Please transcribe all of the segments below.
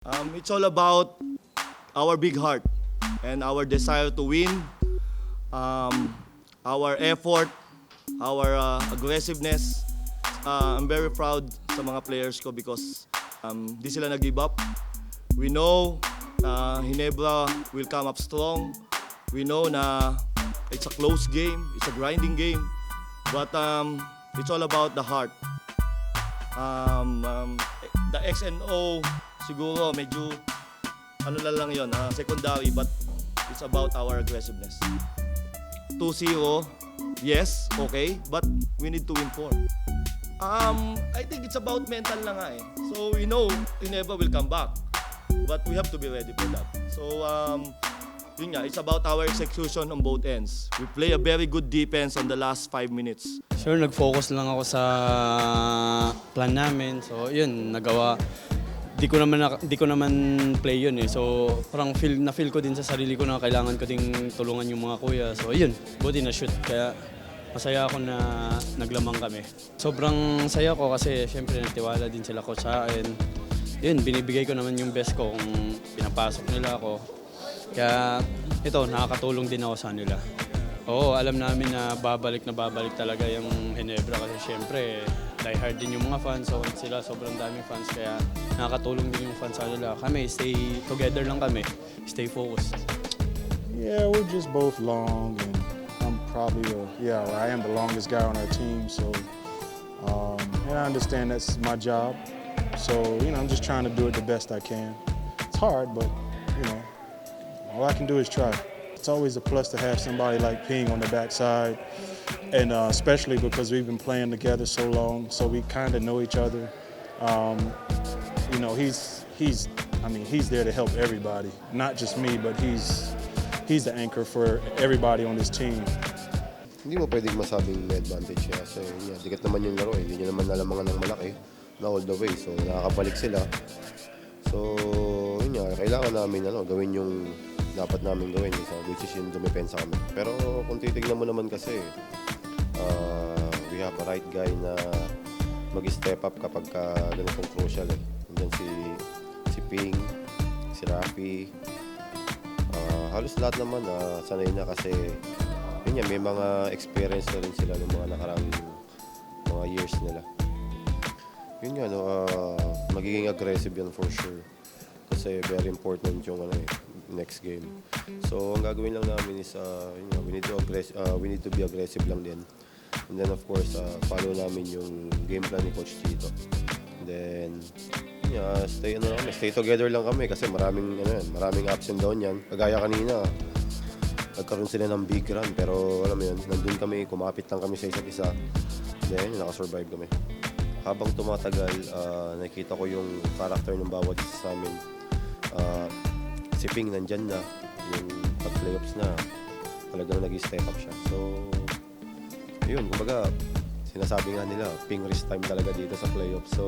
It's all about our big heart and our desire to win, our effort, our aggressiveness. I'm very proud sa mga players ko because di sila nag-give up. We know Ginebra will come up strong. We know na it's a close game, it's a grinding game, but it's all about the heart. The X and O siguro medyo ano lang yon, secondary, but it's about our aggressiveness. 2-0, yes, okay, but we need to win 4. I think it's about mental na nga eh. So we know Ginebra will come back, but we have to be ready for that. So yun nga, it's about our execution on both ends. We play a very good defense on the last 5 minutes. Sure, nag-focus lang ako sa plan namin. So yun, nagawa. Di ko naman play yun eh. So parang na-feel ko din sa sarili ko na kailangan ko ding tulungan yung mga kuya. So yun, buti na shoot. Kaya masaya ako na naglamang kami. Sobrang saya ko kasi syempre nagtiwala din sila ko sa akin. Yun, binibigay ko naman yung best ko kung pinapasok nila ako. Kaya ito, nakakatulong din ako sa nila. Oo, alam namin na babalik talaga yung Ginebra kasi syempre diehard din yung mga fans. So sila sobrang daming fans kaya nakakatulong din yung fans sa nila. Kami, stay together lang kami. Stay focused. Yeah, we're just both long and I'm probably, I am the longest guy on our team. So, and I understand that's my job. So, I'm just trying to do it the best I can. It's hard, but, all I can do is try. It's always a plus to have somebody like Ping on the backside, and especially because we've been playing together so long, so we kind of know each other. He's there to help everybody, not just me, but he's the anchor for everybody on this team. Hindi mo pwedeng masabing may advantage siya kasi dikit naman yung laro eh. Hindi niya naman nalamangan ng malaki na all the way. So nakakabalik sila. So kailangan namin gawin yung dapat namin gawin which is yung dumepensa kami. Pero kung titignan mo naman kasi we have a right guy na mag-step up kapag ganitong crucial eh. Nandiyan si Ping, si Rafi. Halos lahat naman sanay na kasi may mga experience na rin sila ng mga nakarang mga years nila. Magiging aggressive yan for sure. Kasi very important yung next game. So ang gagawin lang namin is we need to be aggressive lang din. And then of course follow namin yung game plan ni Coach Tito. And then stay together lang kami kasi maraming ups and down yan. Kagaya kanina, nagkaroon sila ng big run pero alam mo yun, nandun kami, kumapit lang kami sa isa't isa. Then nakasurvive kami. Habang tumatagal, nakita ko yung character ng bawat isa sa amin. Si Ping nandyan na, yung pag-playoffs na, talagang nag-step up siya. So, yun, kumbaga, sinasabi nga nila, Ping risk time talaga dito sa playoffs. So,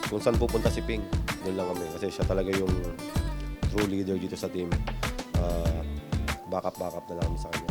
kung saan pupunta si Ping, doon lang kami. Kasi siya talaga yung true leader dito sa team. Backup na lang kami sa kanya.